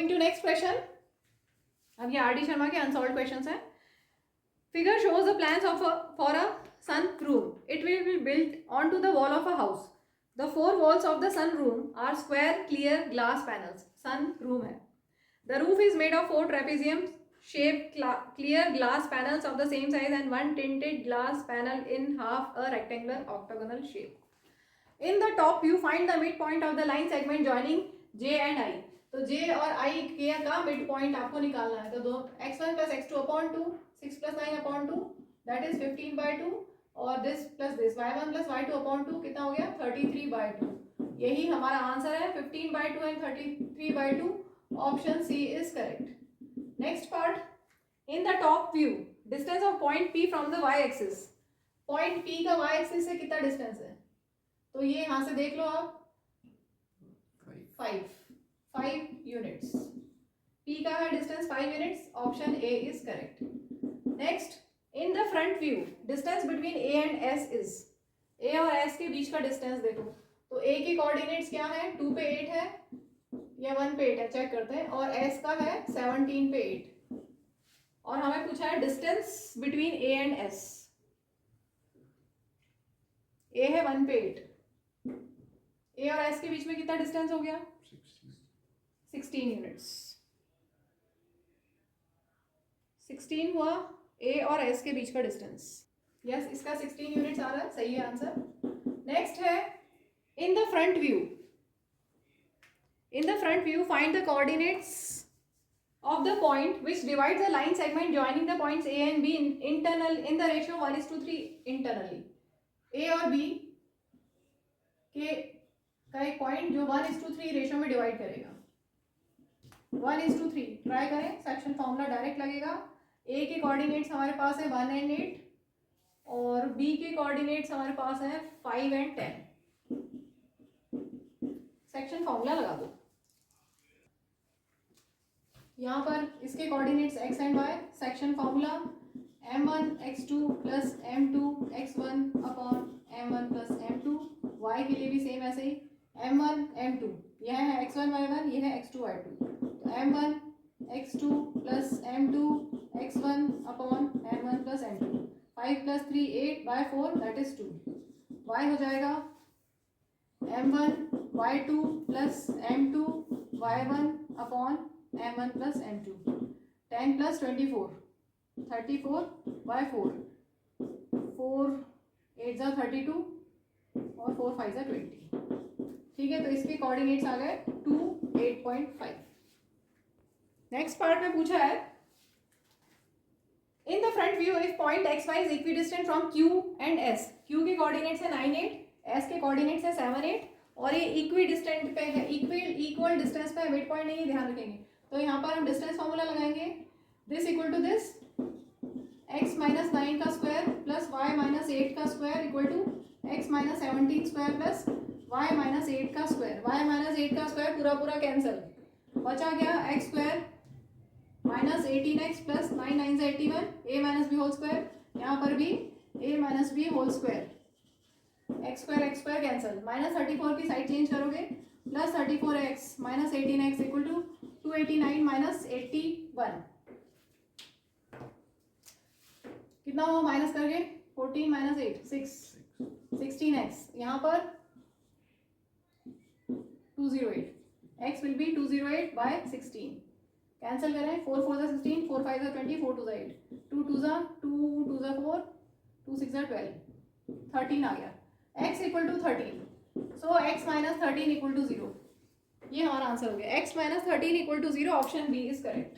Moving to next question. अब ये R D Sharma के अनसॉल्व क्वेश्चंस हैं. Figure shows the plans for a sun room. It will be built onto the wall of a house. The four walls of the sun room are square, clear glass panels. Sun room है. The roof is made of four trapezium shaped clear glass panels of the same size and one tinted glass panel in half a rectangular octagonal shape. In the top view, find the midpoint of the line segment joining J and I. तो J और I के का mid point आपको निकालना है. तो दो x1 plus x2 upon 2, 6 plus 9 upon 2, that is 15/2 और this plus this y1 plus y2 upon 2 कितना हो गया 33/2. यही हमारा आंसर है 15/2 and 33/2. Option C is correct. Next part. In the top view distance of point P from the y axis. Point P का y axis से कितना distance है? तो ये यहां से देख लो आप 5 यूनिट्स. P का है distance 5 units. Option A is correct. Next. In the front view distance between A and S is. A और S के बीच का डिस्टेंस देखो. तो A के कोऑर्डिनेट्स क्या है? 2 पे 8 है या 1 पे 8 है, चेक करते हैं. और S का है 17 पे 8. और हमें पूछा है distance between A and S. A है 1 पे 8. A और S के बीच में कितना डिस्टेंस हो गया? 16 यूनिट्स. 16 हुआ A और S के बीच का डिस्टेंस. यस, इसका 16 यूनिट्स आ रहा है. सही है आंसर. नेक्स्ट है in the front view. In the front view find the coordinates of the point which divides the line segment joining the points A and B internal in the ratio 1:3 internally. A और B के का एक point जो 1:3 ratio में divide करेगा. 1:3 try करें. Section formula direct लगेगा. A के कोऑर्डिनेट्स हमारे पास है 1 and 8 और B के कोऑर्डिनेट्स हमारे पास है 5 and 10. सेक्शन फॉर्मूला लगा दो. यहाँ पर इसके coordinates x and y. Section formula m1 x2 plus m2 x1 upon m1 plus m2. y के लिए भी सेम ऐसे ही m1 m2. यह है x1 y1, यह है x2 y2. तो m1 x2 plus m2 x1 upon m1 plus m2. 5 plus 3 8/4 that is 2. y हो जाएगा m1 y2 plus m2 y1 upon m1 plus m2. 10 plus 24 34/4. 4 8 जा 32 और 4 5 जा 20. ठीक है, तो इसके कोऑर्डिनेट्स आ गए 2 8.5. नेक्स्ट पार्ट में पूछा है in the front view if point X Y is equidistant from Q and S. Q के कोऑर्डिनेट्स है 9 8, S के कोऑर्डिनेट्स है 7 8 और ये इक्विडिस्टेंट पे है, इक्वल डिस्टेंस पे है. मिड पॉइंट नहीं, ध्यान रखेंगे. तो यहाँ पर हम डिस्टेंस फॉर्मूला लगाएंगे. This equal to this x minus 9 का स्क्वायर प्लस y माइनस 8 का square equal to x minus 17 square plus y minus 8 का स्क्वायर. y माइनस 8 का स्क्वायर पूरा पूरा कैंसिल. बचा गया x square minus 18x plus 9 9 से 81 a minus B whole square. यहाँ पर भी a minus B whole square. x square cancel. Minus 34 की साइड चेंज करोगे plus 34x minus 18x equal to 289 minus 81. कितना हुआ माइनस करके 14 माइनस 8 6 16x. यहाँ पर 208. x will be 208/16. कैंसिल करें. 4 4 16 4 5 20 4 2 8 2 2 2 2 4 2 6 12 13 आ गया. x equal to 13. So x minus 13 equal to 0. ये हमारा आंसर हो गया. x minus 13 equal to 0. Option B is correct.